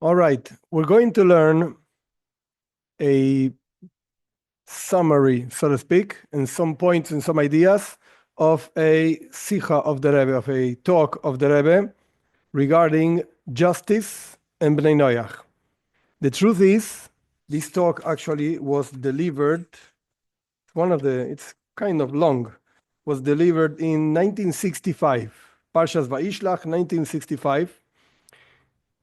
All right, we're going to learn a summary, so to speak, and some points and some ideas of a sicha of the Rebbe, of a talk of the Rebbe regarding justice and Bnei Noach. The truth is, this talk actually was delivered, it's kind of long, was delivered in 1965, Parshas Vayishlach, 1965.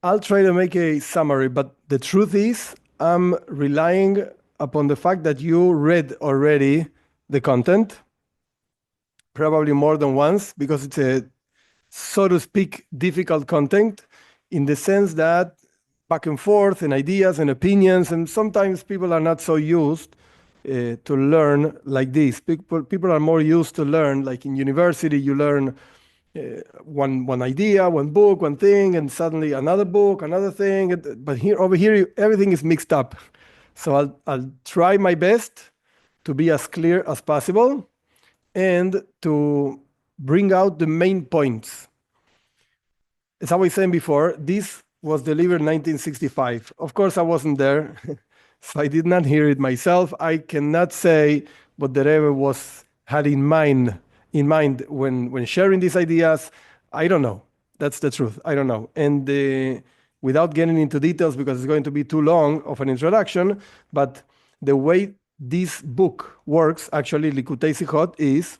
I'll try to make a summary, but the truth is, I'm relying upon the fact that you read already the content, probably more than once, because it's a, so to speak, difficult content in the sense that back and forth and ideas and opinions, and sometimes people are not so used to learn like this. People are more used to learn, like in university, you learn one idea, one book, one thing, and suddenly another book, another thing. But over here, everything is mixed up. So I'll try my best to be as clear as possible and to bring out the main points. As I was saying before, this was delivered in 1965. Of course, I wasn't there, so I did not hear it myself. I cannot say what the Rebbe had in mind when sharing these ideas. I don't know. That's the truth. I don't know. And without getting into details, because it's going to be too long of an introduction, but the way this book works, actually, Likutei Sichot, is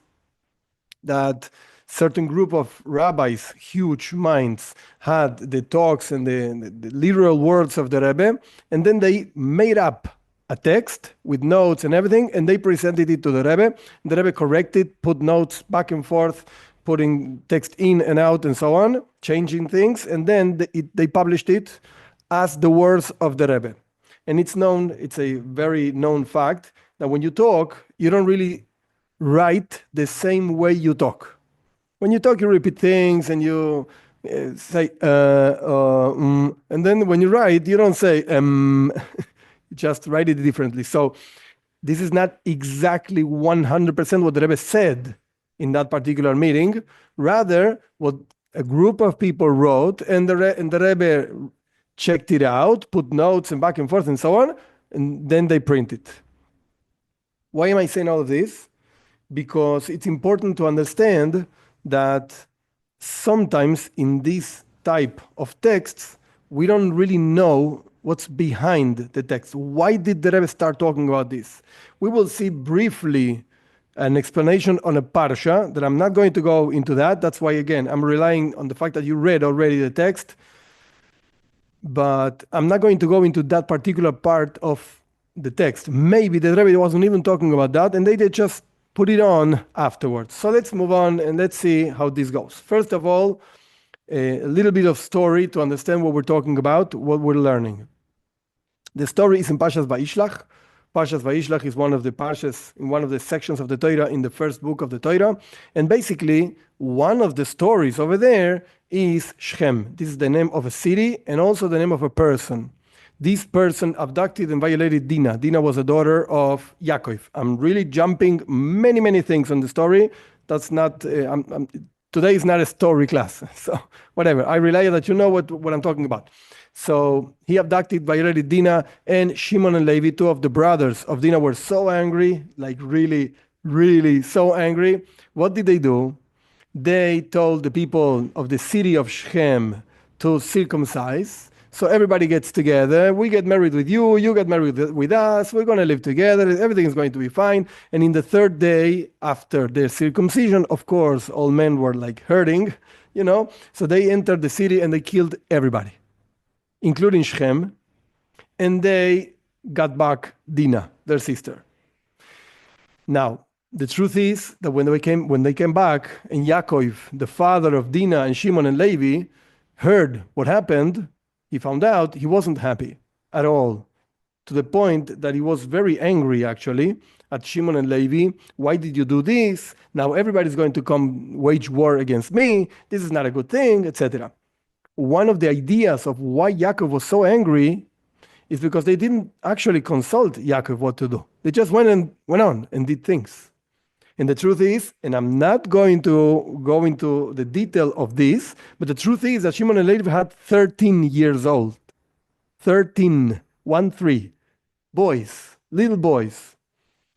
that certain group of rabbis, huge minds, had the talks and the literal words of the Rebbe, and then they made up a text with notes and everything, and they presented it to the Rebbe. The Rebbe corrected, put notes back and forth, putting text in and out and so on, changing things, and then they published it as the words of the Rebbe. And it's a very known fact that when you talk, you don't really write the same way you talk. When you talk, you repeat things and you say, and then when you write, you don't say, you just write it differently. So this is not exactly 100% what the Rebbe said in that particular meeting, rather what a group of people wrote, and the Rebbe checked it out, put notes and back and forth and so on, and then they print it. Why am I saying all of this? Because it's important to understand that sometimes in this type of texts, we don't really know what's behind the text. Why did the Rebbe start talking about this? We will see briefly an explanation on a parsha that I'm not going to go into that. That's why, again, I'm relying on the fact that you read already the text, but I'm not going to go into that particular part of the text. Maybe the Rebbe wasn't even talking about that, and they did just put it on afterwards. So let's move on and let's see how this goes. First of all, a little bit of story to understand what we're talking about, what we're learning. The story is in Parshas Vayishlach. Parshas Vayishlach is one of the parshas in one of the sections of the Torah in the first book of the Torah. And basically, one of the stories over there is Shechem. This is the name of a city and also the name of a person. This person abducted and violated Dinah. Dinah was a daughter of Yaakov. I'm really jumping many things on the story. That's not, today is not a story class. So whatever, I rely that you know what I'm talking about. So he abducted, violated Dinah, and Shimon and Levi, two of the brothers of Dinah, were so angry, like really so angry. What did they do? They told the people of the city of Shechem to circumcise. So everybody gets together. We get married with you. You get married with us. We're going to live together. Everything is going to be fine. And in the third day after their circumcision, of course, all men were like hurting, So they entered the city and they killed everybody, including Shechem. And they got back Dinah, their sister. Now, the truth is that when they came back, and Yaakov, the father of Dinah and Shimon and Levi, heard what happened, he found out he wasn't happy at all, to the point that he was very angry, actually, at Shimon and Levi. Why did you do this? Now everybody's going to come wage war against me. This is not a good thing, etc. One of the ideas of why Yaakov was so angry is because they didn't actually consult Yaakov what to do. They just went on and did things. And the truth is, and I'm not going to go into the detail of this, but the truth is that Shimon and Levi had 13 years old. 13, 1-3, boys, little boys.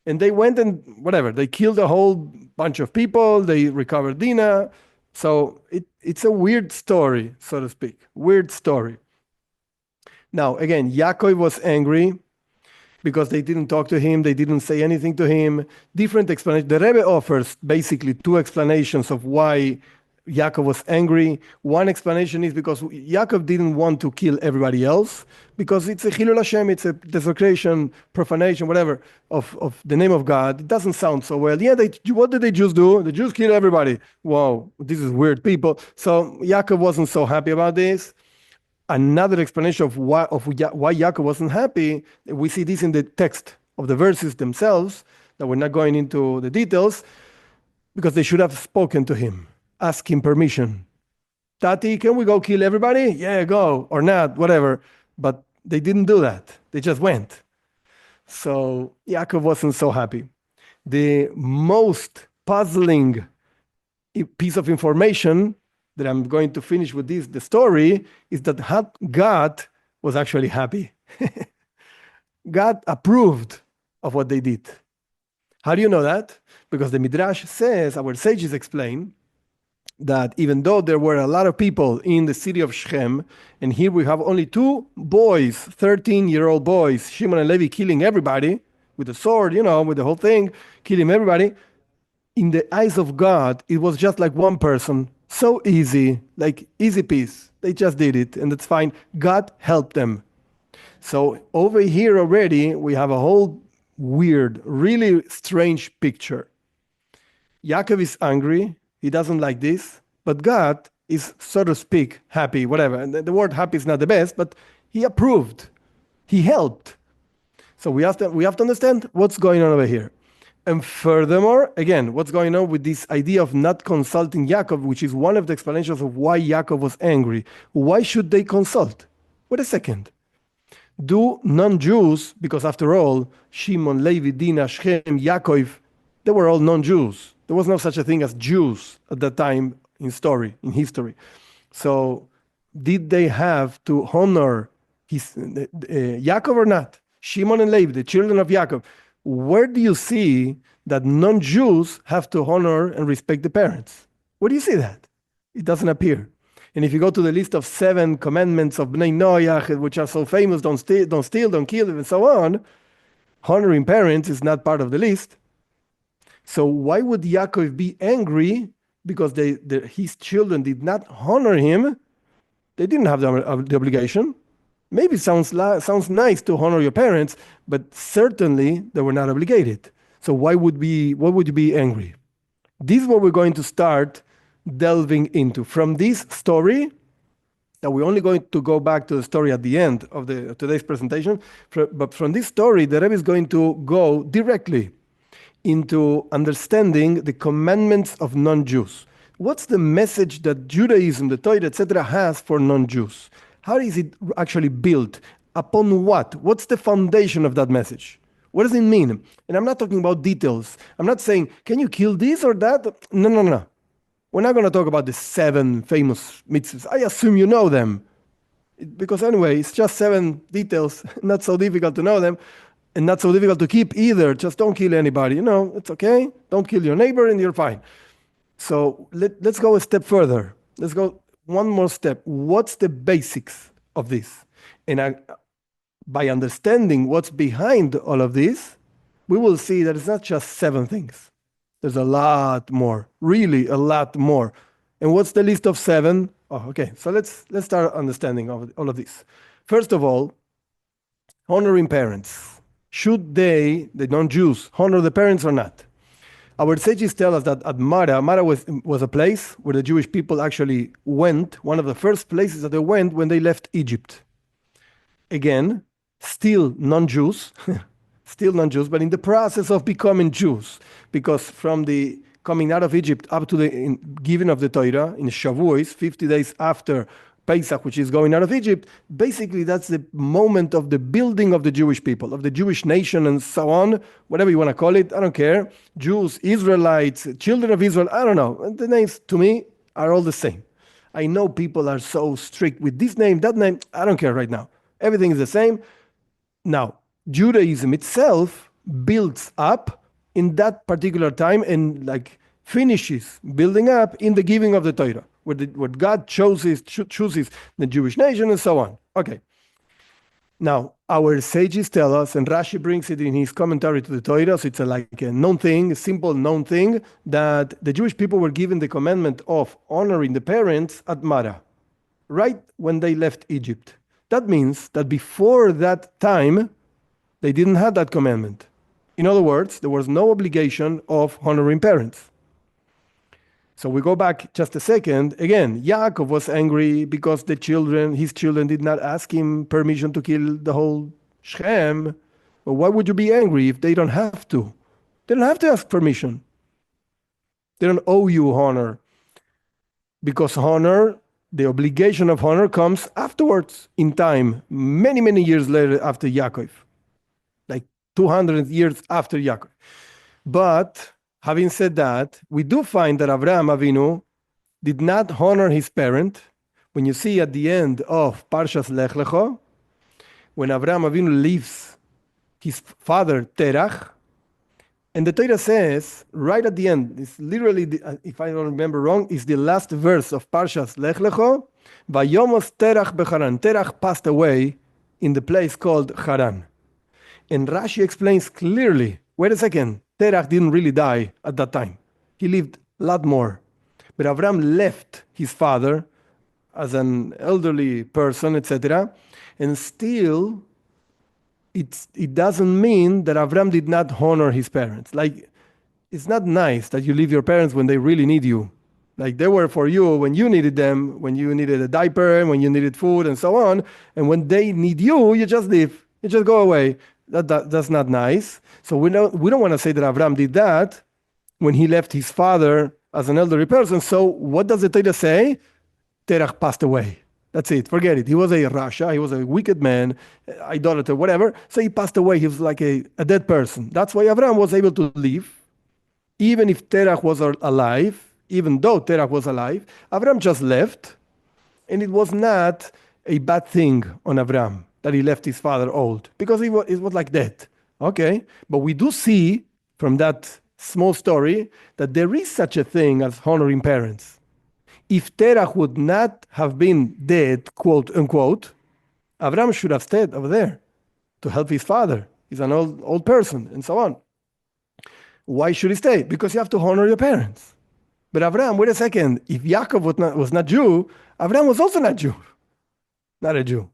And they went and whatever, they killed a whole bunch of people, they recovered Dinah. So it's a weird story, so to speak, weird story. Now, again, Yaakov was angry because they didn't talk to him, they didn't say anything to him. Different explanations. The Rebbe offers basically two explanations of why Yaakov was angry. One explanation is because Yaakov didn't want to kill everybody else, because it's a Chilul Hashem, it's a desecration, profanation, whatever, of the name of God. It doesn't sound so well. Yeah, what did the Jews do? The Jews killed everybody. Wow, this is weird people. So Yaakov wasn't so happy about this. Another explanation of why Yaakov wasn't happy, we see this in the text of the verses themselves, that we're not going into the details, because they should have spoken to him, ask him permission. Tati, can we go kill everybody? Yeah, go, or not, whatever. But they didn't do that. They just went. So Yaakov wasn't so happy. The most puzzling piece of information that I'm going to finish with the story, is that God was actually happy. God approved of what they did. How do you know that? Because the Midrash says, our sages explain, that even though there were a lot of people in the city of Shechem, and here we have only two boys, 13-year-old boys, Shimon and Levi, killing everybody with a sword, with the whole thing, killing everybody. In the eyes of God, it was just like one person. So easy, like easy peasy. They just did it, and that's fine. God helped them. So over here already, we have a whole weird, really strange picture. Yaakov is angry. He doesn't like this. But God is, so to speak, happy, whatever. And the word happy is not the best, but he approved. He helped. So we have to understand what's going on over here. And furthermore, again, what's going on with this idea of not consulting Yaakov, which is one of the explanations of why Yaakov was angry. Why should they consult? Wait a second. Do non-Jews, because after all, Shimon, Levi, Dinah, Shechem, Yaakov, they were all non-Jews. There was no such a thing as Jews at that time in history. So did they have to honor Yaakov or not? Shimon and Levi, the children of Yaakov. Where do you see that non-Jews have to honor and respect the parents? Where do you see that? It doesn't appear. And if you go to the list of 7 commandments of Bnei Noach, which are so famous, don't steal, don't kill, and so on, honoring parents is not part of the list. So why would Yaakov be angry because his children did not honor him? They didn't have the obligation. Maybe it sounds nice to honor your parents, but certainly they were not obligated. So why would you be angry? This is what we're going to start delving into. From this story, that we're only going to go back to the story at the end of today's presentation, but from this story, the Rebbe is going to go directly into understanding the commandments of non-Jews. What's the message that Judaism, the Torah, etc., has for non-Jews? How is it actually built? Upon what? What's the foundation of that message? What does it mean? And I'm not talking about details. I'm not saying, can you kill this or that? No. We're not going to talk about the 7 famous mitzvahs. I assume you know them. Because anyway, it's just 7 details, not so difficult to know them, and not so difficult to keep either. Just don't kill anybody. It's okay. Don't kill your neighbor and you're fine. So let's go a step further. Let's go one more step. What's the basics of this? And by understanding what's behind all of this, we will see that it's not just 7 things. There's a lot more, really a lot more. And what's the list of 7? Oh, okay. So let's start understanding of all of this. First of all, honoring parents. Should the non-Jews, honor the parents or not? Our sages tell us that at Mara was a place where the Jewish people actually went, one of the first places that they went when they left Egypt. Again, still non-Jews, but in the process of becoming Jews, because from the coming out of Egypt up to the giving of the Torah in Shavuos, 50 days after Pesach, which is going out of Egypt, basically that's the moment of the building of the Jewish people, of the Jewish nation and so on, whatever you want to call it, I don't care. Jews, Israelites, children of Israel, I don't know. The names to me are all the same. I know people are so strict with this name, that name, I don't care right now. Everything is the same. Now, Judaism itself builds up in that particular time and like finishes building up in the giving of the Torah, where God chooses the Jewish nation and so on. Okay. Now, our sages tell us, and Rashi brings it in his commentary to the Torah, so it's like a known thing, a simple known thing, that the Jewish people were given the commandment of honoring the parents at Mara, right when they left Egypt. That means that before that time, they didn't have that commandment. In other words, there was no obligation of honoring parents. So we go back just a second. Again, Yaakov was angry because his children did not ask him permission to kill the whole Shechem. But why would you be angry if they don't have to? They don't have to ask permission. They don't owe you honor. Because honor, the obligation of honor comes afterwards in time, many, many years later after Yaakov. Like 200 years after Yaakov. But having said that, we do find that Avraham Avinu did not honor his parent. When you see at the end of Parshas Lech Lecho, when Avraham Avinu leaves his father Terach, and the Torah says, right at the end, it's literally, if I don't remember wrong, is the last verse of Parshas Lech Lecho, Vayomos Terach becharan. Terach passed away in the place called Haran. And Rashi explains clearly, wait a second, Terach didn't really die at that time. He lived a lot more. But Avram left his father as an elderly person, etc. And still, it doesn't mean that Avram did not honor his parents. Like, it's not nice that you leave your parents when they really need you. Like, they were for you when you needed them, when you needed a diaper, when you needed food, and so on. And when they need you, you just leave. You just go away. That's not nice. So we don't want to say that Avram did that when he left his father as an elderly person. So what does the Torah say? Terach passed away. That's it. Forget it. He was a rasha. He was a wicked man, idolater, whatever. So he passed away. He was like a dead person. That's why Avram was able to live. Even if Terach was alive, even though Terach was alive, Avram just left. And it was not a bad thing on Avram that he left his father old, because it was like that. Okay, but we do see from that small story that there is such a thing as honoring parents. If Terach would not have been dead, quote unquote, Avram should have stayed over there to help his father. He's an old person and so on. Why should he stay? Because you have to honor your parents. But Avram, wait a second, if Yaakov was not Jew, Avram was also not Jew. Not a Jew.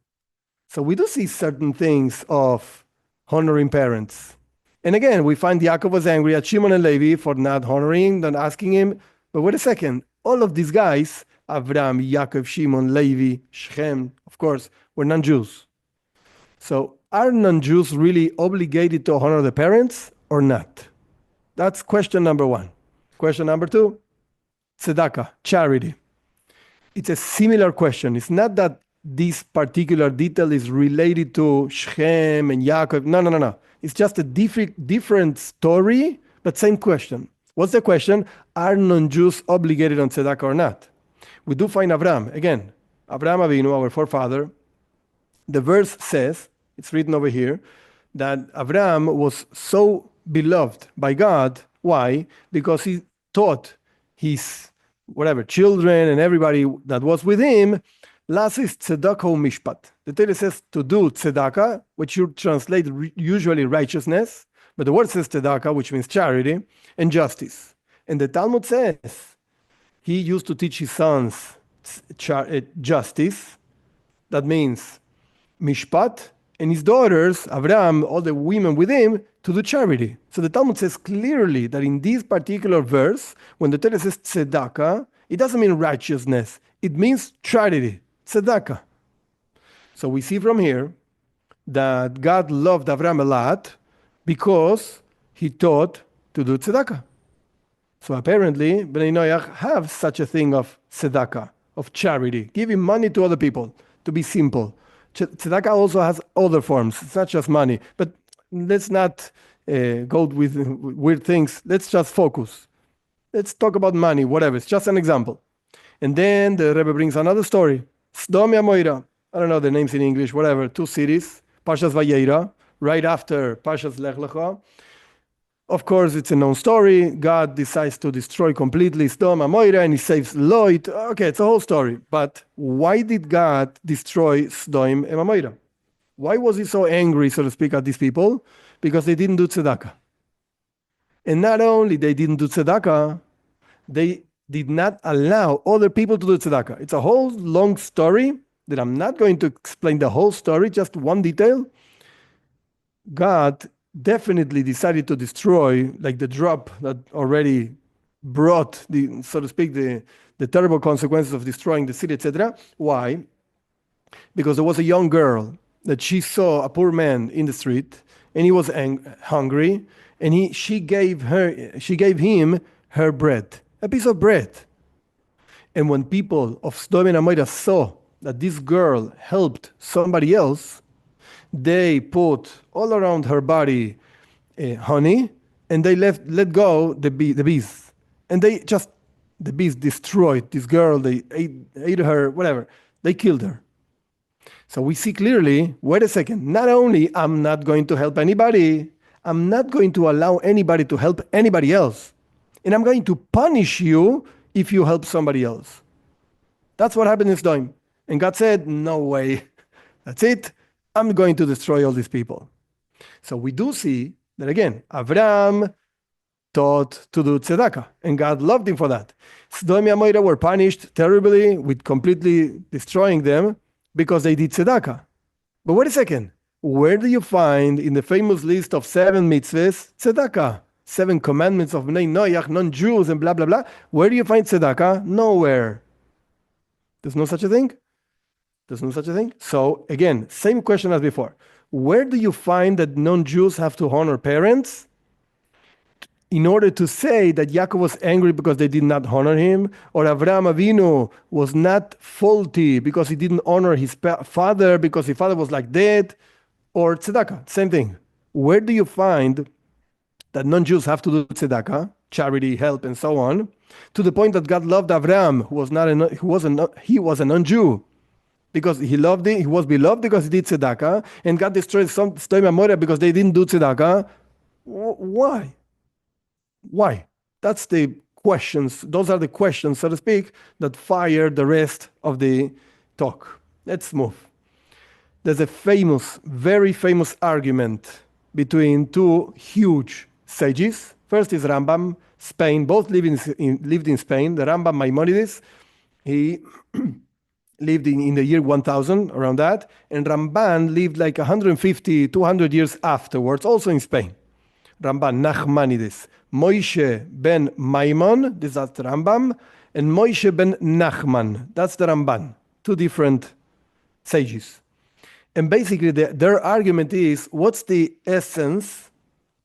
So we do see certain things of honoring parents. And again, we find Yaakov was angry at Shimon and Levi for not honoring, not asking him. But wait a second, all of these guys, Avram, Yaakov, Shimon, Levi, Shechem, of course, were non-Jews. So are non-Jews really obligated to honor the parents or not? That's question number one. Question number two, tzedakah, charity. It's a similar question. It's not that this particular detail is related to Shechem and Yaakov. No. It's just a different story, but same question. What's the question? Are non-Jews obligated on tzedakah or not? We do find Avram. Again, Avraham Avinu, our forefather, the verse says, it's written over here, that Avram was so beloved by God. Why? Because he taught his children and everybody that was with him, Lasis tzedakah mishpat. The Torah says to do tzedakah, which you translate usually righteousness, but the word says tzedakah, which means charity, and justice. And the Talmud says he used to teach his sons justice. That means mishpat, and his daughters, Avram, all the women with him, to do charity. So the Talmud says clearly that in this particular verse, when the Torah says tzedakah, it doesn't mean righteousness. It means charity. Tzedakah. So we see from here that God loved Avram a lot because he taught to do tzedakah. So apparently, Bnei Noach have such a thing of tzedakah, of charity, giving money to other people, to be simple. Tzedakah also has other forms. It's not just money. But let's not go with weird things. Let's just focus. Let's talk about money, whatever. It's just an example. And then the Rebbe brings another story. Sdom Yamoira. I don't know the names in English, whatever, two cities, Parshas Vayera, right after Parshas Lech Lecha. Of course, it's a known story. God decides to destroy completely Sodom and Gomorrah, and he saves Lot. Okay, it's a whole story. But why did God destroy Sodom and Gomorrah? Why was he so angry, so to speak, at these people? Because they didn't do tzedakah. And not only they didn't do tzedakah, they did not allow other people to do tzedakah. It's a whole long story that I'm not going to explain the whole story, just one detail. God definitely decided to destroy, like the drop that already brought the, so to speak, the terrible consequences of destroying the city, etc. Why? Because there was a young girl that she saw a poor man in the street, and he was hungry, and she gave him her bread, a piece of bread. And when people of Sodom and Gomorrah saw that this girl helped somebody else, they put all around her body honey, and they let go the bees. And the bees destroyed this girl, they ate her, whatever. They killed her. So we see clearly, wait a second, not only I'm not going to help anybody, I'm not going to allow anybody to help anybody else. And I'm going to punish you if you help somebody else. That's what happened in Sodom. And God said, no way. That's it. I'm going to destroy all these people. So we do see that again, Abraham taught to do tzedakah, and God loved him for that. Sodom and Gomorrah were punished terribly with completely destroying them because they did tzedakah. But wait a second. Where do you find in the famous list of 7 mitzvahs tzedakah? 7 commandments of Bnei Noach, non-Jews, and blah, blah, blah. Where do you find tzedakah? Nowhere. There's no such a thing? There's no such a thing? So again, same question as before. Where do you find that non-Jews have to honor parents? In order to say that Yaakov was angry because they did not honor him, or Avraham Avinu was not faulty because he didn't honor his father because his father was like dead, or tzedakah, same thing. Where do you find that non-Jews have to do tzedakah, charity, help, and so on, to the point that God loved Avraham, he was a non-Jew, because he loved it, he was beloved because he did tzedakah, and God destroyed Sodom and Gomorrah because they didn't do tzedakah? Why? Why? That's the questions. Those are the questions, so to speak, that fire the rest of the talk. Let's move. There's a famous, very famous argument between two huge sages. First is Rambam, Spain. Both lived in Spain. The Rambam Maimonides, he lived in the year 1000, around that. And Ramban lived like 150, 200 years afterwards, also in Spain. Ramban, Nachmanides. Moshe ben Maimon, that's the Rambam, and Moshe ben Nachman, that's the Ramban. Two different sages. And basically their argument is, what's the essence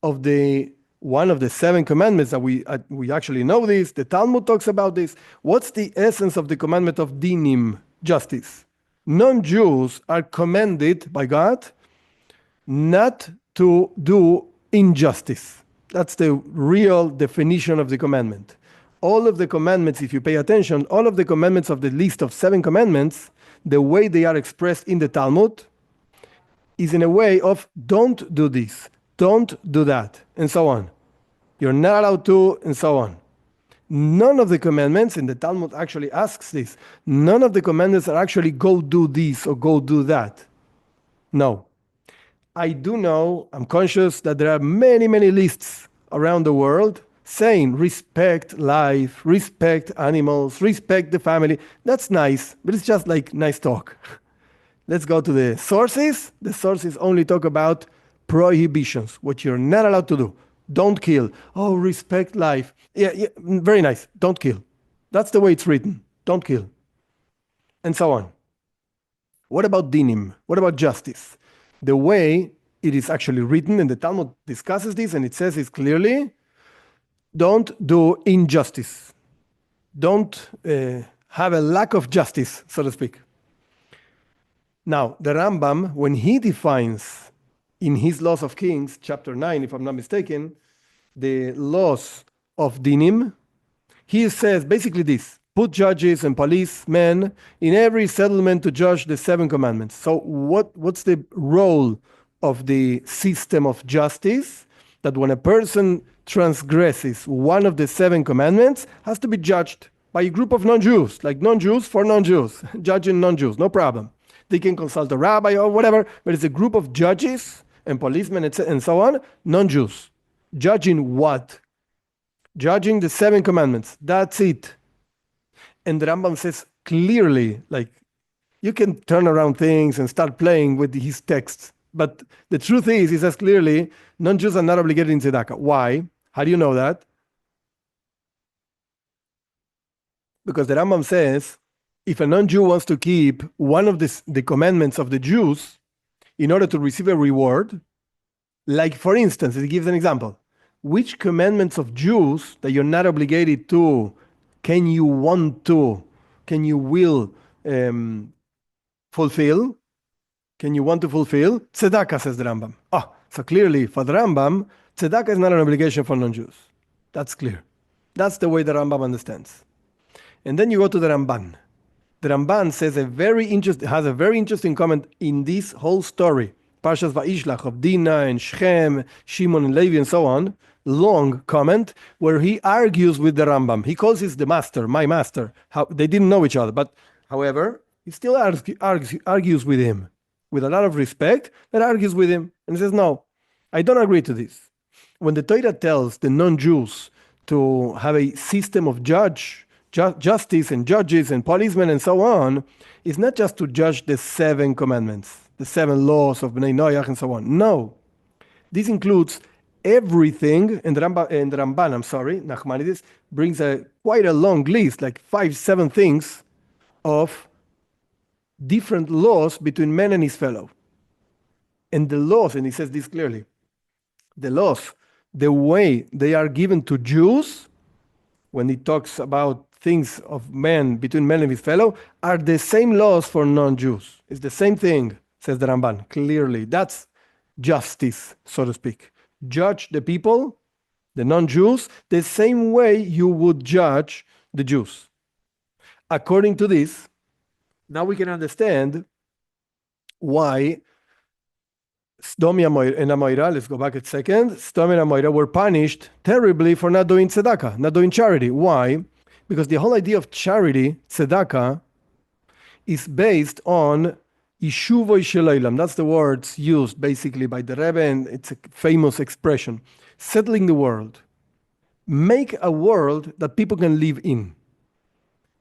of one of the 7 commandments that we actually know this, the Talmud talks about this. What's the essence of the commandment of dinim, justice? Non-Jews are commanded by God not to do injustice. That's the real definition of the commandment. All of the commandments, if you pay attention, all of the commandments of the list of 7 commandments, the way they are expressed in the Talmud is in a way of don't do this, don't do that, and so on. You're not allowed to, and so on. None of the commandments, and the Talmud actually asks this, none of the commandments are actually go do this or go do that. No. I do know, I'm conscious that there are many, many lists around the world saying respect life, respect animals, respect the family. That's nice, but it's just like nice talk. Let's go to the sources. The sources only talk about prohibitions, what you're not allowed to do. Don't kill. Oh, respect life. Yeah, very nice. Don't kill. That's the way it's written. Don't kill. And so on. What about dinim? What about justice? The way it is actually written, and the Talmud discusses this, and it says it clearly, don't do injustice. Don't have a lack of justice, so to speak. Now, the Rambam, when he defines in his Laws of Kings, chapter 9, if I'm not mistaken, the laws of dinim, he says basically this. put judges and policemen in every settlement to judge the 7 commandments. So what's the role of the system of justice? That when a person transgresses one of the 7 commandments, has to be judged by a group of non-Jews, like non-Jews for non-Jews, judging non-Jews, no problem. They can consult a rabbi or whatever, but it's a group of judges and policemen and so on, non-Jews. Judging what? Judging the 7 commandments. That's it. And the Rambam says clearly, like, you can turn around things and start playing with his texts. But the truth is, he says clearly, non-Jews are not obligated in tzedakah. Why? How do you know that? Because the Rambam says, if a non-Jew wants to keep one of the commandments of the Jews in order to receive a reward, like for instance, he gives an example. Which commandments of Jews that you're not obligated to, can you will fulfill? Can you want to fulfill? Tzedakah, says the Rambam. So clearly, for the Rambam, tzedakah is not an obligation for non-Jews. That's clear. That's the way the Rambam understands. And then you go to the Ramban. The Ramban says has a very interesting comment in this whole story. Parshas Vayishlach of Dinah and Shechem, Shimon and Levi and so on. Long comment where he argues with the Rambam. He calls him the master, my master. They didn't know each other, but however, he still argues with him with a lot of respect, but argues with him. And he says, no, I don't agree to this. When the Torah tells the non-Jews to have a system of justice and judges and policemen and so on, it's not just to judge the 7 commandments, the 7 laws of Bnei Noach and so on. No, this includes everything. And the Ramban, Noahides brings quite a long list, like 5-7 things of different laws between man and his fellow. And the laws, and he says this clearly, the laws, the way they are given to Jews, when he talks about things of man, between man and his fellow, are the same laws for non-Jews. It's the same thing, says the Ramban, clearly. That's justice, so to speak. Judge the people, the non-Jews, the same way you would judge the Jews. According to this, now we can understand why Sdom and Amorah, let's go back a second, Sdom and Amorah were punished terribly for not doing tzedakah, not doing charity. Why? Because the whole idea of charity, tzedakah, is based on Yeshuvoi shel olam. That's the words used basically by the Rebbe, and it's a famous expression. Settling the world. Make a world that people can live in.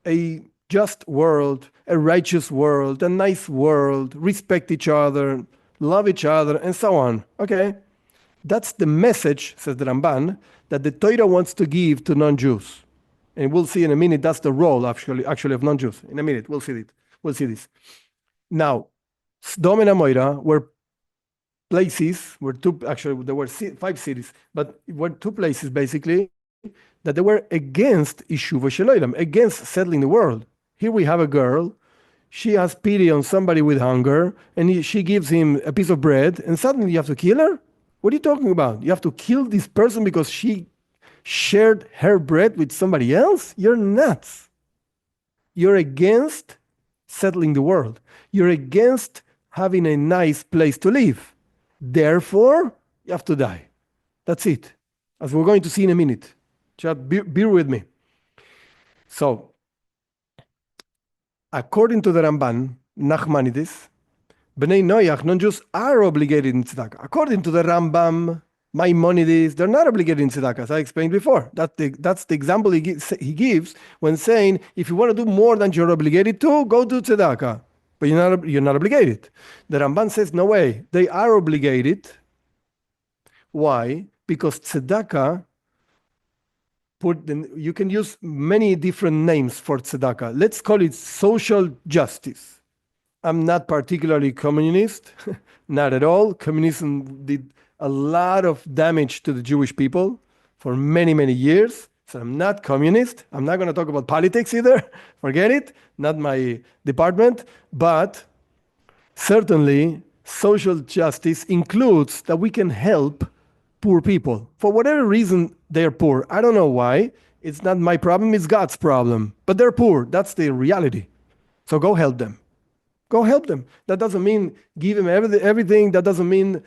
A just world, a righteous world, a nice world, respect each other, love each other, and so on. Okay? That's the message, says the Ramban, that the Torah wants to give to non-Jews. And we'll see in a minute, that's the role actually of non-Jews. In a minute, we'll see it. We'll see this. Now, Sdom and Amorah were places, there were 5 cities, but were 2 places basically, that they were against Yeshuvah shel olam, against settling the world. Here we have a girl, she has pity on somebody with hunger, and she gives him a piece of bread, and suddenly you have to kill her? What are you talking about? You have to kill this person because she shared her bread with somebody else? You're nuts. You're against settling the world. You're against having a nice place to live. Therefore, you have to die. That's it. As we're going to see in a minute. Just bear with me. So, according to the Ramban, Noahides, Bnei Noach, non-Jews, are obligated in tzedakah. According to the Rambam, Maimonides, they're not obligated in tzedakah, as I explained before. That's the example he gives when saying, if you want to do more than you're obligated to, go do tzedakah. But you're not obligated. The Ramban says, no way. They are obligated. Why? Because tzedakah, you can use many different names for tzedakah. Let's call it social justice. I'm not particularly communist, not at all. Communism did a lot of damage to the Jewish people for many, many years. So I'm not communist. I'm not going to talk about politics either. Forget it. Not my department. But certainly, social justice includes that we can help poor people. For whatever reason, they're poor. I don't know why. It's not my problem, it's God's problem. But they're poor. That's the reality. So go help them. Go help them. That doesn't mean give them everything. That doesn't mean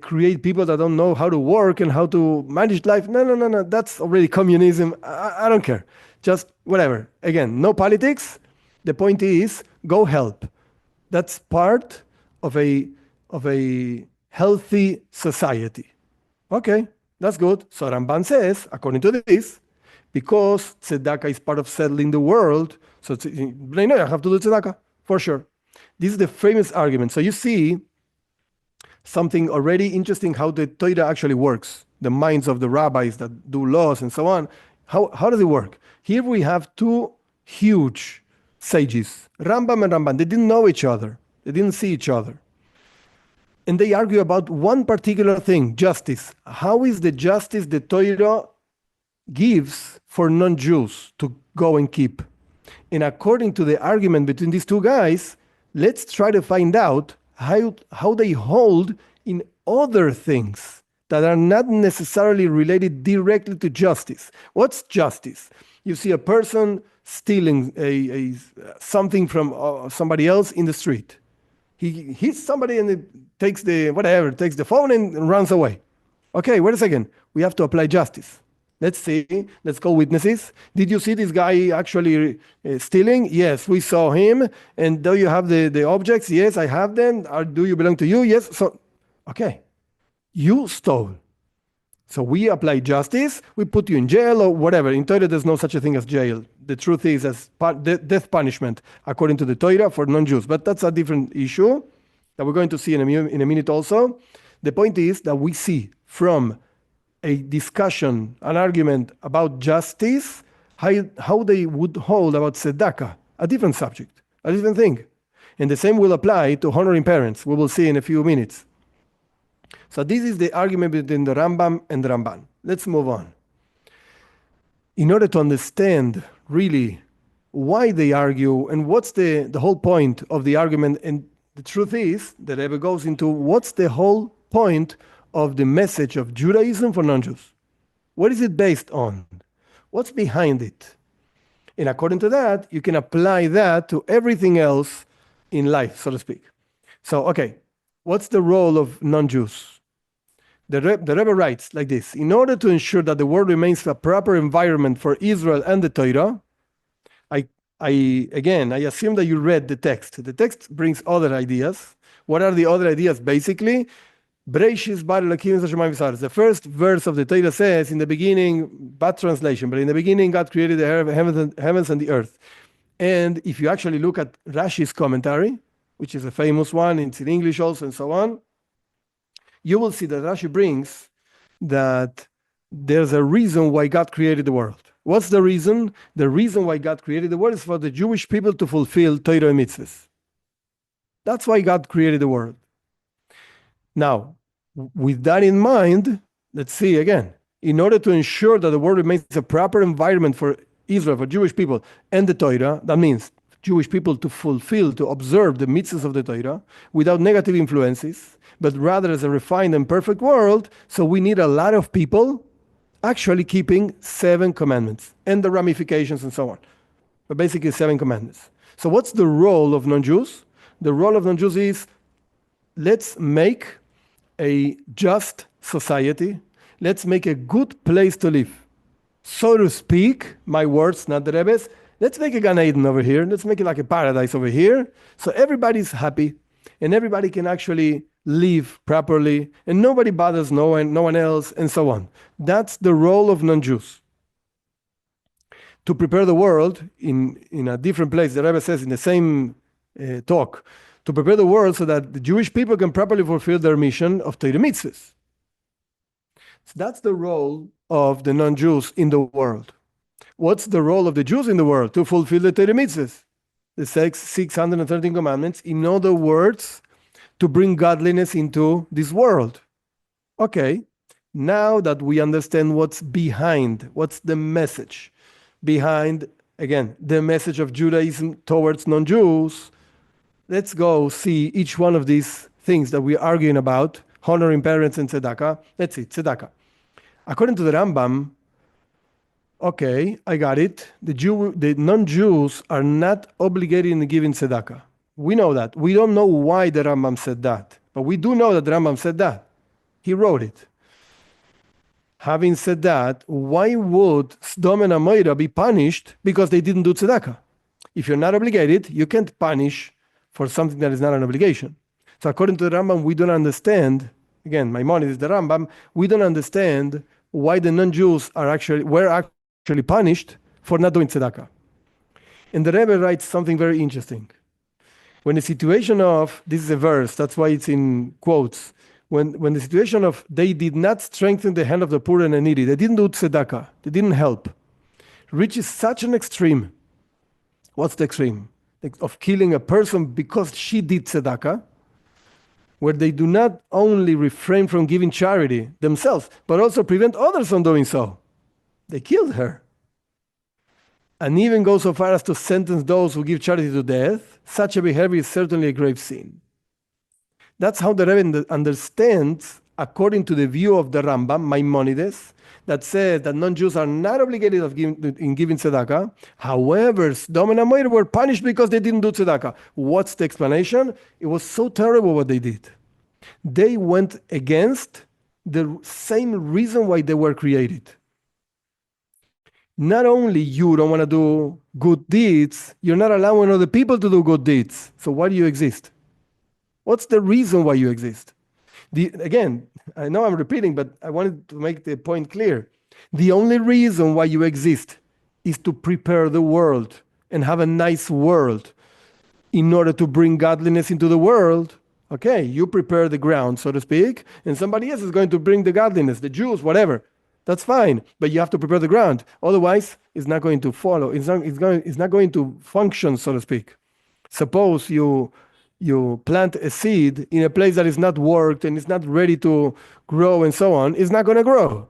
create people that don't know how to work and how to manage life. No. That's already communism. I don't care. Just whatever. Again, no politics. The point is, go help. That's part of a healthy society. Okay, that's good. So Ramban says, according to this, because tzedakah is part of settling the world, so I have to do tzedakah, for sure. This is the famous argument. So you see something already interesting how the Torah actually works, the minds of the rabbis that do laws and so on. How does it work? Here we have two huge sages, Rambam and Ramban. They didn't know each other. They didn't see each other. And they argue about one particular thing, justice. How is the justice the Torah gives for non-Jews to go and keep? And according to the argument between these two guys, let's try to find out how they hold in other things that are not necessarily related directly to justice. What's justice? You see a person stealing something from somebody else in the street. He hits somebody and takes the phone and runs away. Okay, wait a second. We have to apply justice. Let's see. Let's call witnesses. Did you see this guy actually stealing? Yes, we saw him. And do you have the objects? Yes, I have them. Do you belong to you? Yes. So, okay. You stole. So we apply justice. We put you in jail or whatever. In Torah, there's no such a thing as jail. The truth is as death punishment, according to the Torah, for non-Jews. But that's a different issue that we're going to see in a minute also. The point is that we see from a discussion, an argument about justice, how they would hold about tzedakah, a different subject, a different thing. And the same will apply to honoring parents. We will see in a few minutes. So this is the argument between the Rambam and the Ramban. Let's move on. In order to understand really why they argue and what's the whole point of the argument, and the truth is, the Rebbe goes into what's the whole point of the message of Judaism for non-Jews. What is it based on? What's behind it? And according to that, you can apply that to everything else in life, so to speak. So, okay, what's the role of non-Jews? The Rebbe writes like this: in order to ensure that the world remains a proper environment for Israel and the Torah, I assume that you read the text. The text brings other ideas. What are the other ideas? Basically, the first verse of the Torah says, in the beginning, bad translation, but in the beginning God created the heavens and the earth. And if you actually look at Rashi's commentary, which is a famous one, it's in English also and so on, you will see that Rashi brings that there's a reason why God created the world. What's the reason? The reason why God created the world is for the Jewish people to fulfill Torah and mitzvahs. That's why God created the world. Now, with that in mind, let's see again. In order to ensure that the world remains a proper environment for Israel, for Jewish people, and the Torah, that means Jewish people to fulfill, to observe the mitzvahs of the Torah without negative influences, but rather as a refined and perfect world. So we need a lot of people actually keeping 7 commandments and the ramifications and so on. But basically 7 commandments. So what's the role of non-Jews? The role of non-Jews is, let's make a just society. Let's make a good place to live. So to speak, my words, not the Rebbe's, let's make a Gan Eden over here. Let's make it like a paradise over here. So everybody's happy and everybody can actually live properly and nobody bothers no one else and so on. That's the role of non-Jews. To prepare the world in a different place, the Rebbe says in the same talk, to prepare the world so that the Jewish people can properly fulfill their mission of Torah mitzvahs. So that's the role of the non-Jews in the world. What's the role of the Jews in the world? To fulfill the Torah mitzvahs, the 613 commandments. In other words, to bring godliness into this world. Okay, now that we understand what's behind, what's the message behind, again, the message of Judaism towards non-Jews, let's go see each one of these things that we're arguing about, honoring parents and tzedakah. Let's see, tzedakah. According to the Rambam, Okay, I got it. The non-Jews are not obligated in giving tzedakah. We know that. We don't know why the Rambam said that, but we do know that the Rambam said that. He wrote it. Having said that, why would Sdom and Amorah be punished because they didn't do tzedakah? If you're not obligated, you can't punish for something that is not an obligation. So according to the Rambam, we don't understand. Again, Maimonides is the Rambam. We don't understand why the non-Jews were actually punished for not doing tzedakah. And the Rebbe writes something very interesting. When the situation of, this is a verse, that's why it's in quotes, when the situation of they did not strengthen the hand of the poor and the needy, they didn't do tzedakah, they didn't help, reaches such an extreme. What's the extreme? Of killing a person because she did tzedakah, where they do not only refrain from giving charity themselves, but also prevent others from doing so. They killed her. And even go so far as to sentence those who give charity to death. Such a behavior is certainly a grave sin. That's how the Rebbe understands, according to the view of the Rambam, Maimonides, that says that non-Jews are not obligated in giving tzedakah. However, Sdom and Amorah were punished because they didn't do tzedakah. What's the explanation? It was so terrible what they did. They went against the same reason why they were created. Not only you don't want to do good deeds, you're not allowing other people to do good deeds. So why do you exist? What's the reason why you exist? Again, I know I'm repeating, but I wanted to make the point clear. The only reason why you exist is to prepare the world and have a nice world in order to bring godliness into the world. Okay, you prepare the ground, so to speak, and somebody else is going to bring the godliness, the Jews, whatever. That's fine, but you have to prepare the ground. Otherwise, it's not going to follow. It's not going to function, so to speak. Suppose you plant a seed in a place that is not worked and it's not ready to grow and so on, it's not going to grow.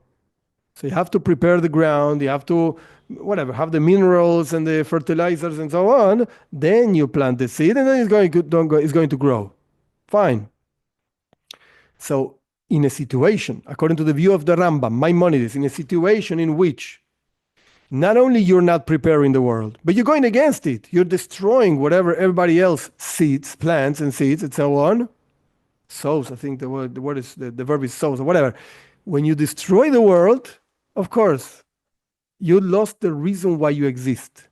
So you have to prepare the ground, you have to, have the minerals and the fertilizers and so on, then you plant the seed and then it's going to grow. Fine. So in a situation, according to the view of the Rambam, Maimonides, in a situation in which not only you're not preparing the world, but you're going against it. You're destroying whatever everybody else seeds, plants and seeds and so on. Sows, I think the word is, the verb is sows or whatever. When you destroy the world, of course, you lost the reason why you exist.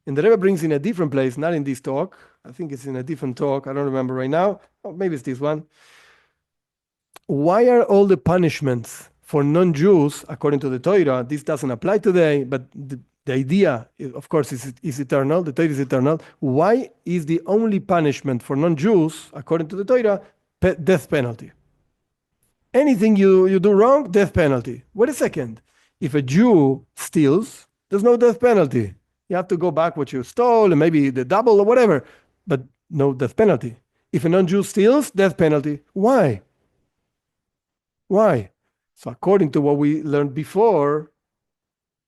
And the Rebbe brings in a different place, not in this talk. I think it's in a different talk. I don't remember right now. Oh, maybe it's this one. Why are all the punishments for non-Jews, according to the Torah, this doesn't apply today, but the idea, of course, is eternal. The Torah is eternal. Why is the only punishment for non-Jews, according to the Torah, death penalty? Anything you do wrong, death penalty. Wait a second. If a Jew steals, there's no death penalty. You have to go back what you stole and maybe the double or whatever, but no death penalty. If a non-Jew steals, death penalty. Why? Why? So according to what we learned before,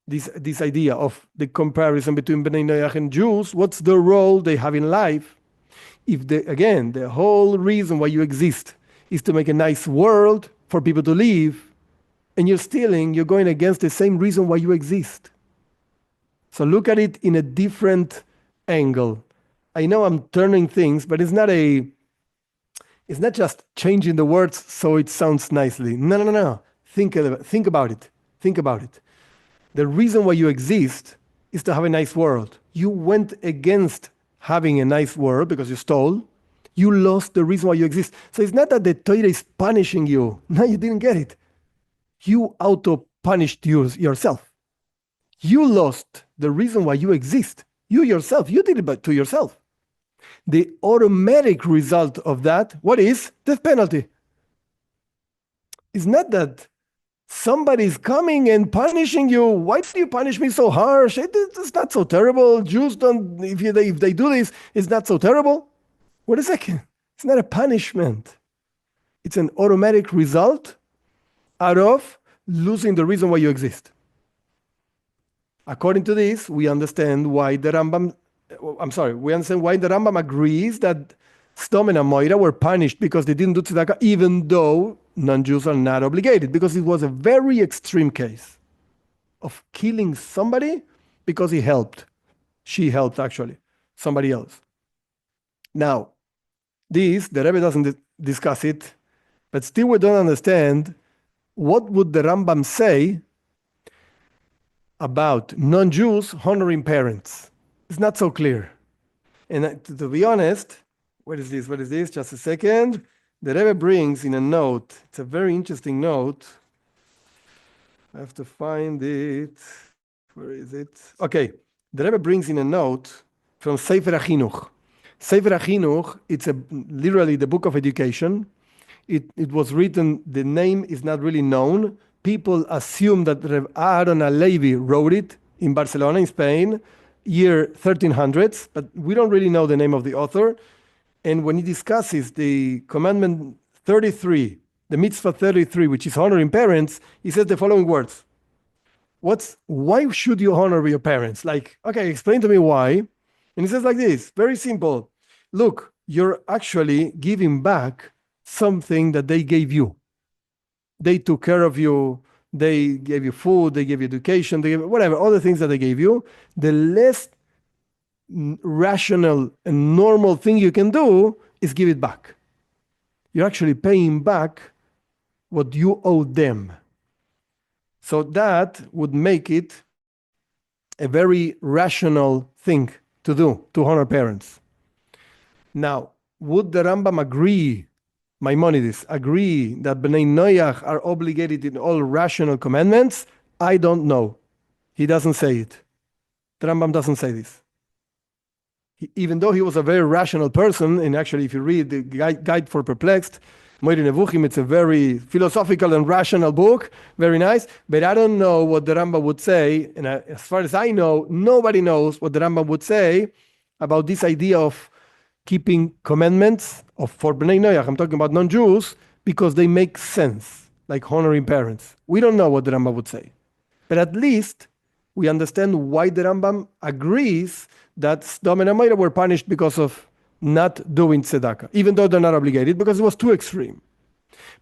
this idea of the comparison between Bnei Noach and Jews, what's the role they have in life? If the whole reason why you exist is to make a nice world for people to live, and you're stealing, you're going against the same reason why you exist. So look at it in a different angle. I know I'm turning things, but it's not just changing the words so it sounds nicely. No. Think about it. Think about it. The reason why you exist is to have a nice world. You went against having a nice world because you stole. You lost the reason why you exist. So it's not that the Torah is punishing you. No, you didn't get it. You auto-punished yourself. You lost the reason why you exist. You yourself, you did it to yourself. The automatic result of that, what is? Death penalty. It's not that somebody's coming and punishing you. Why do you punish me so harsh? It's not so terrible. Jews don't, if they do this, it's not so terrible. Wait a second. It's not a punishment. It's an automatic result out of losing the reason why you exist. According to this, we understand why the Rambam agrees that Sdom and Amorah were punished because they didn't do tzedakah, even though non-Jews are not obligated, because it was a very extreme case of killing somebody because she helped actually, somebody else. Now, the Rebbe doesn't discuss it, but still we don't understand what would the Rambam say about non-Jews honoring parents. It's not so clear. And to be honest, what is this? Just a second. The Rebbe brings in a note, it's a very interesting note. I have to find it. Where is it? Okay. The Rebbe brings in a note from Sefer HaChinuch. Sefer HaChinuch, it's literally the book of education. It was written, the name is not really known. People assume that Reb Aaron Alevi wrote it in Barcelona, in Spain, year 1300s, but we don't really know the name of the author. And when he discusses the commandment 33, the mitzvah 33, which is honoring parents, he says the following words. Why should you honor your parents? Like, okay, explain to me why. And he says like this, very simple. Look, you're actually giving back something that they gave you. They took care of you. They gave you food. They gave you education. They gave whatever, all the things that they gave you. The less rational and normal thing you can do is give it back. You're actually paying back what you owe them. So that would make it a very rational thing to do, to honor parents. Now, would the Rambam agree, Maimonides, agree that Bnei Noach are obligated in all rational commandments? I don't know. He doesn't say it. The Rambam doesn't say this. Even though he was a very rational person, and actually if you read the Guide for Perplexed, Moed Nevuchim, it's a very philosophical and rational book, very nice, but I don't know what the Rambam would say, and as far as I know, nobody knows what the Rambam would say about this idea of keeping commandments for Bnei Noach. I'm talking about non-Jews, because they make sense, like honoring parents. We don't know what the Rambam would say, but at least we understand why the Rambam agrees that Sodom and Gomorrah were punished because of not doing tzedakah, even though they're not obligated, because it was too extreme.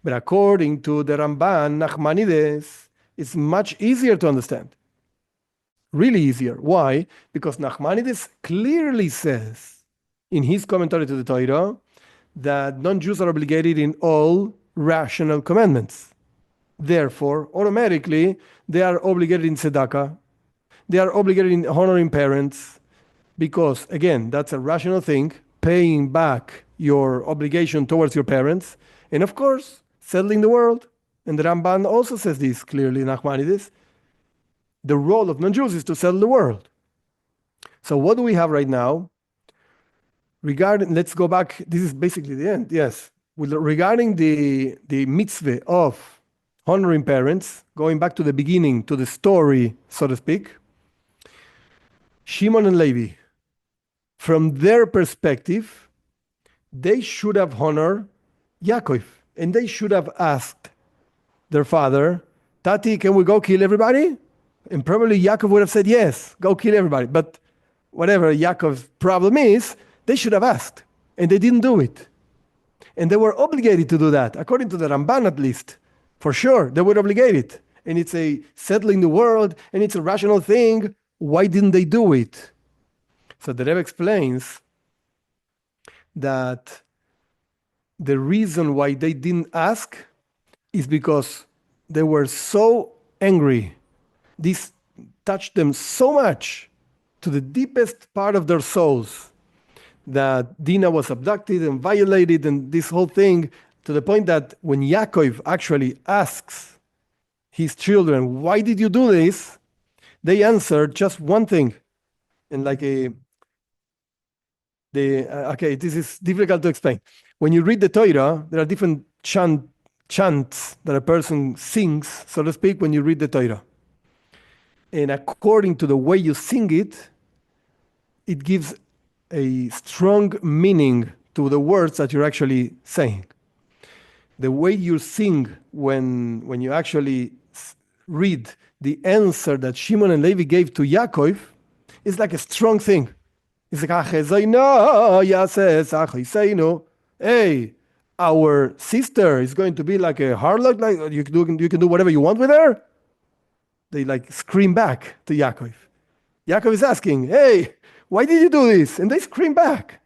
But according to the Ramban, Nachmanides, it's much easier to understand. Really easier. Why? Because Nachmanides clearly says in his commentary to the Torah that non-Jews are obligated in all rational commandments. Therefore, automatically, they are obligated in tzedakah. They are obligated in honoring parents, because, again, that's a rational thing, paying back your obligation towards your parents, and of course, settling the world. And the Ramban also says this clearly in Nachmanides. The role of non-Jews is to settle the world. So what do we have right now? Let's go back, this is basically the end, yes. Regarding the mitzvah of honoring parents, going back to the beginning, to the story, so to speak, Shimon and Levi, from their perspective, they should have honored Yaakov, and they should have asked their father, Tati, can we go kill everybody? And probably Yaakov would have said, yes, go kill everybody. But whatever Yaakov's problem is, they should have asked, and they didn't do it. And they were obligated to do that, according to the Ramban at least. For sure, they were obligated. And it's a settling the world, and it's a rational thing. Why didn't they do it? So the Rebbe explains that the reason why they didn't ask is because they were so angry. This touched them so much to the deepest part of their souls that Dinah was abducted and violated and this whole thing, to the point that when Yaakov actually asks his children, why did you do this? They answered just one thing. And this is difficult to explain. When you read the Torah, there are different chants that a person sings, so to speak, when you read the Torah. And according to the way you sing it, it gives a strong meaning to the words that you're actually saying. The way you sing when you actually read the answer that Shimon and Levi gave to Yaakov is like a strong thing. It's like, hey, our sister is going to be like a harlot, like you can do whatever you want with her. they like scream back to Yaakov. Yaakov is asking, hey, why did you do this? And they scream back.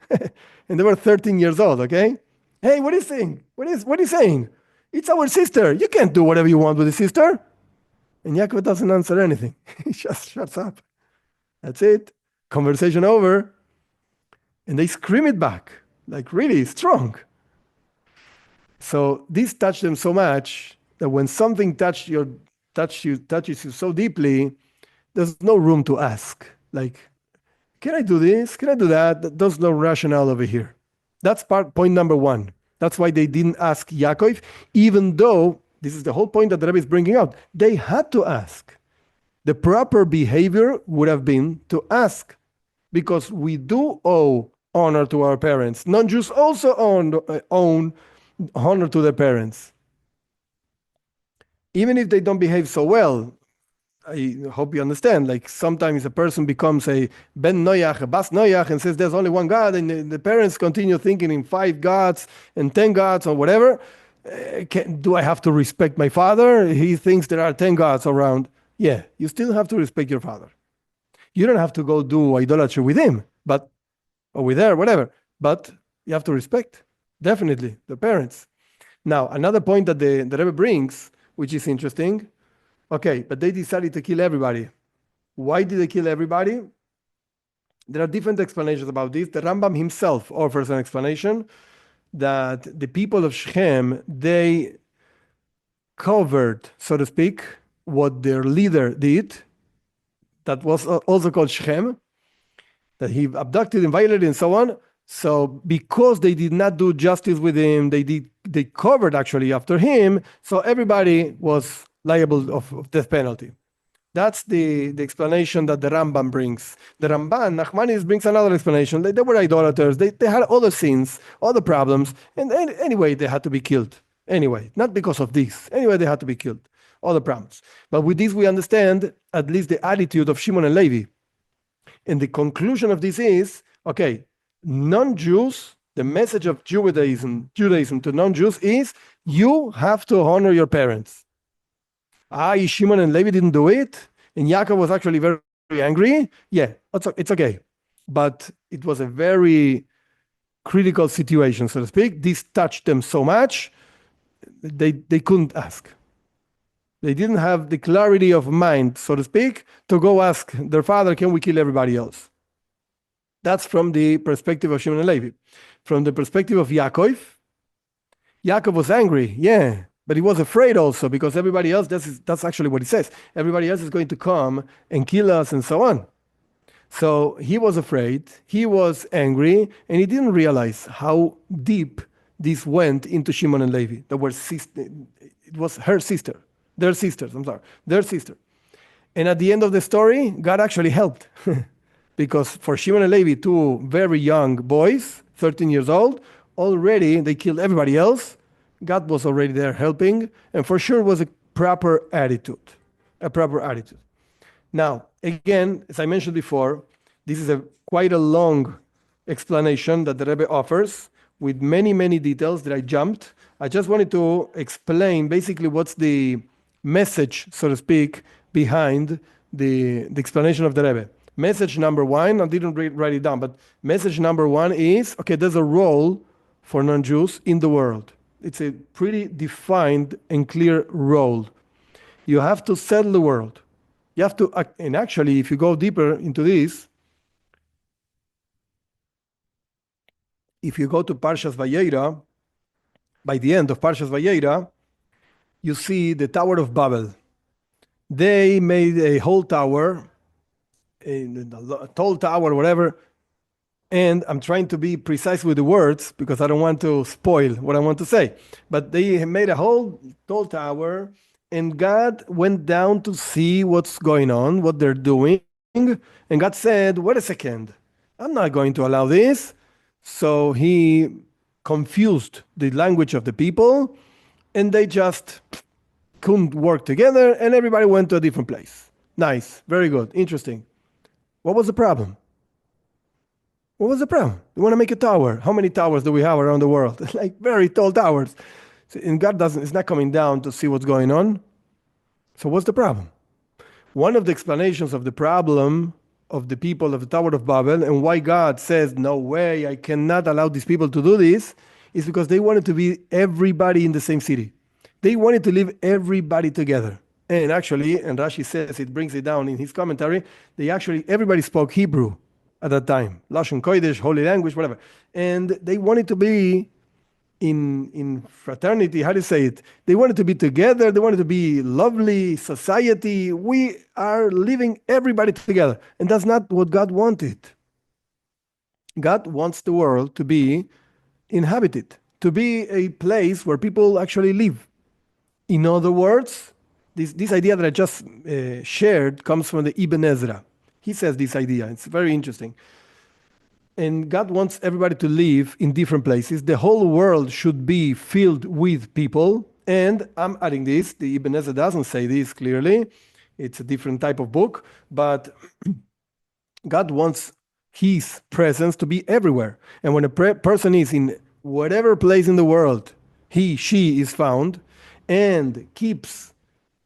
And they were 13 years old, okay? Hey, what are you saying? What are you saying? It's our sister. You can't do whatever you want with the sister. And Yaakov doesn't answer anything. He just shuts up. That's it. Conversation over. And they scream it back, like really strong. So this touched them so much that when something touches you so deeply, there's no room to ask. Like, can I do this? Can I do that? There's no rationale over here. That's point number one. That's why they didn't ask Yaakov, even though this is the whole point that the Rebbe is bringing out. They had to ask. The proper behavior would have been to ask, because we do owe honor to our parents. Non-Jews also own honor to their parents. Even if they don't behave so well, I hope you understand, like sometimes a person becomes a Ben Noach, a Bas Noach, and says there's only one God, and the parents continue thinking in 5 gods and 10 gods or whatever. Do I have to respect my father? He thinks there are 10 gods around. Yeah, you still have to respect your father. You don't have to go do idolatry with him, or with her, whatever. But you have to respect, definitely, the parents. Now, another point that the Rebbe brings, which is interesting. Okay, but they decided to kill everybody. Why did they kill everybody? There are different explanations about this. The Rambam himself offers an explanation that the people of Shechem, they covered, so to speak, what their leader did. That was also called Shechem, that he abducted and violated and so on. So because they did not do justice with him, they covered actually after him. So everybody was liable of death penalty. That's the explanation that the Rambam brings. The Ramban, Nachmanides, brings another explanation. They were idolaters. They had other sins, other problems. And anyway, they had to be killed. Anyway, not because of this. Anyway, they had to be killed. Other problems. But with this, we understand at least the attitude of Shimon and Levi. And the conclusion of this is, okay, non-Jews, the message of Judaism to non-Jews is, you have to honor your parents. Shimon and Levi didn't do it, and Yaakov was actually very, very angry. Yeah, it's okay. But it was a very critical situation, so to speak. This touched them so much, they couldn't ask. They didn't have the clarity of mind, so to speak, to go ask their father, can we kill everybody else? That's from the perspective of Shimon and Levi. From the perspective of Yaakov was angry, yeah. But he was afraid also, because everybody else, that's actually what he says. Everybody else is going to come and kill us and so on. So he was afraid, he was angry, and he didn't realize how deep this went into Shimon and Levi. It was their sister. And at the end of the story, God actually helped. Because for Shimon and Levi, 2 very young boys, 13 years old, already they killed everybody else. God was already there helping, and for sure was a proper attitude. Now, again, as I mentioned before, this is quite a long explanation that the Rebbe offers with many, many details that I jumped. I just wanted to explain basically what's the message, so to speak, behind the explanation of the Rebbe. Message number 1, I didn't write it down, but message number 1 is, okay, there's a role for non-Jews in the world. It's a pretty defined and clear role. You have to settle the world. You have to, and actually, if you go deeper into this, if you go to Parshas Vayera, by the end of Parshas Vayera, you see the Tower of Babel. They made a whole tower, a tall tower, whatever, and I'm trying to be precise with the words because I don't want to spoil what I want to say. But they made a whole tall tower, and God went down to see what's going on, what they're doing. And God said, wait a second, I'm not going to allow this. So he confused the language of the people, and they just couldn't work together, and everybody went to a different place. Nice, very good, interesting. What was the problem? What was the problem? We want to make a tower. How many towers do we have around the world? Like very tall towers. And God is not coming down to see what's going on. So what's the problem? One of the explanations of the problem of the people of the Tower of Babel and why God says, no way, I cannot allow these people to do this, is because they wanted to be everybody in the same city. They wanted to live everybody together. And actually, and Rashi says, it brings it down in his commentary, everybody spoke Hebrew at that time. Lashon Kodesh, holy language, whatever. And they wanted to be in fraternity, how do you say it? They wanted to be together. They wanted to be lovely society. We are living everybody together. And that's not what God wanted. God wants the world to be inhabited, to be a place where people actually live. In other words, this idea that I just shared comes from the Ibn Ezra. He says this idea. It's very interesting. And God wants everybody to live in different places. The whole world should be filled with people. And I'm adding this. The Ibn Ezra doesn't say this clearly. It's a different type of book. But God wants his presence to be everywhere. And when a person is in whatever place in the world she is found and keeps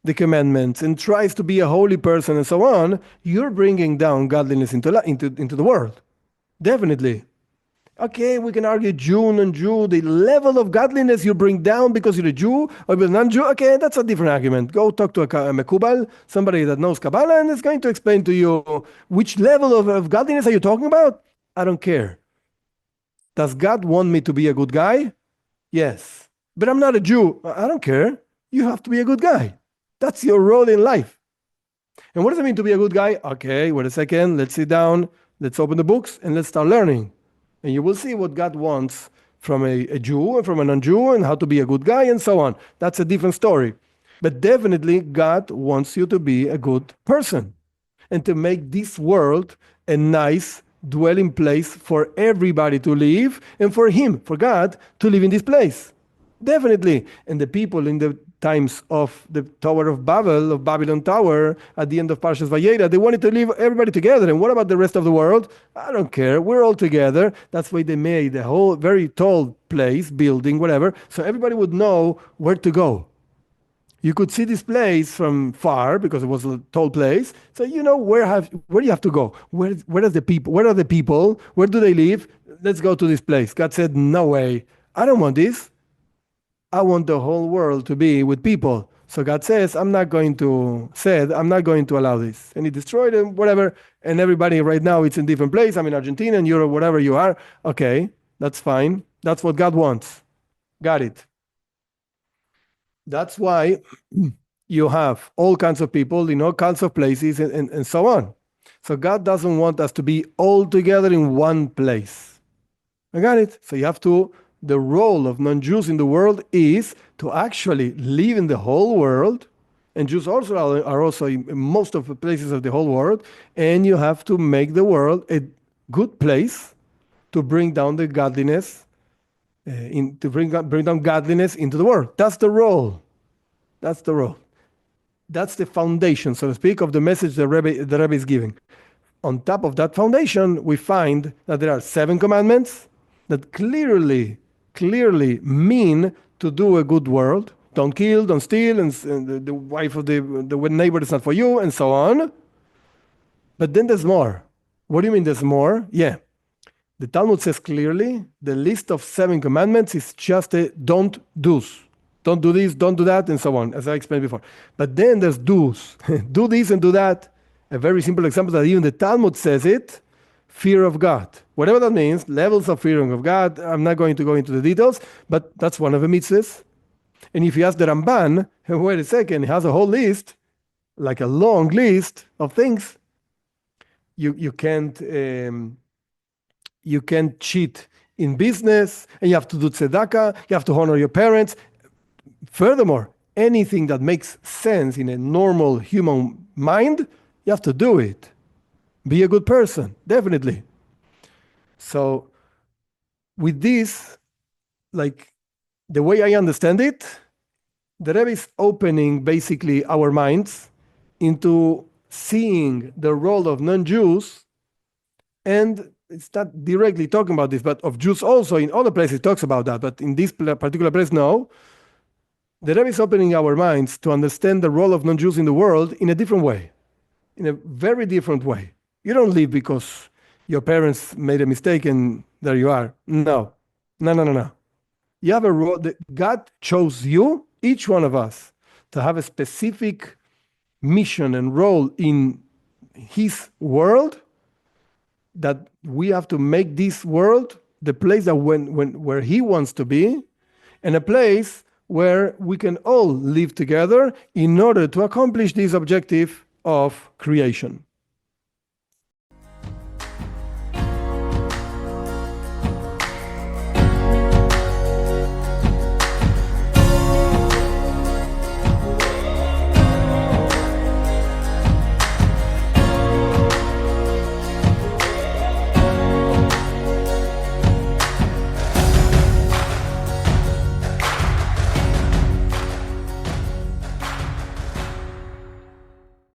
the commandments and tries to be a holy person and so on, you're bringing down godliness into the world. Definitely. Okay, we can argue Jew, non-Jew, the level of godliness you bring down because you're a Jew or you're a non-Jew. Okay, that's a different argument. Go talk to a Mekubal, somebody that knows Kabbalah, and is going to explain to you which level of godliness are you talking about? I don't care. Does God want me to be a good guy? Yes. But I'm not a Jew. I don't care. You have to be a good guy. That's your role in life. And what does it mean to be a good guy? Okay, wait a second. Let's sit down. Let's open the books and let's start learning. And you will see what God wants from a Jew and from a non-Jew and how to be a good guy and so on. That's a different story. But definitely God wants you to be a good person and to make this world a nice dwelling place for everybody to live and for him, for God, to live in this place. Definitely. And the people in the times of the Tower of Babel, of Babylon Tower, at the end of Parshas Vayera, they wanted to leave everybody together. And what about the rest of the world? I don't care. We're all together. That's why they made a whole very tall place, building, whatever, so everybody would know where to go. You could see this place from far because it was a tall place. So you know where you have to go. Where are the people? Where are the people? Where do they live? Let's go to this place. God said, no way. I don't want this. I want the whole world to be with people. So God says, I'm not going to allow this. And he destroyed them, whatever. And everybody right now, it's in different place. I'm in Argentina and Europe, whatever you are. Okay, that's fine. That's what God wants. Got it. That's why you have all kinds of people in all kinds of places and so on. So God doesn't want us to be all together in one place. I got it. So you have to, the role of non-Jews in the world is to actually live in the whole world. And Jews also are also in most of the places of the whole world. And you have to make the world a good place to bring down the godliness to bring down godliness into the world. That's the role. That's the role. That's the foundation, so to speak, of the message the Rebbe is giving. On top of that foundation, we find that there are 7 commandments that clearly mean to do a good world. Don't kill, don't steal, and the wife of the neighbor is not for you, and so on. But then there's more. What do you mean there's more? Yeah. The Talmud says clearly, the list of 7 commandments is just a don't do's. Don't do this, don't do that, and so on, as I explained before. But then there's do's. Do this and do that. A very simple example that even the Talmud says it, fear of God. Whatever that means, levels of fearing of God, I'm not going to go into the details, but that's one of the mitzvahs. And if you ask the Ramban, wait a second, he has a whole list, like a long list of things. You can't cheat in business, and you have to do tzedakah, you have to honor your parents. Furthermore, anything that makes sense in a normal human mind, you have to do it. Be a good person, definitely. So with this, like the way I understand it, the Rebbe is opening basically our minds into seeing the role of non-Jews, and it's not directly talking about this, but of Jews also. In other places it talks about that, but in this particular place, no. The Rebbe is opening our minds to understand the role of non-Jews in the world in a different way. in a very different way. You don't live because your parents made a mistake and there you are. No, no, no, no, no. You have a role that God chose you, each one of us, to have a specific mission and role in His world, that we have to make this world the place that where He wants to be, and a place where we can all live together in order to accomplish this objective of creation.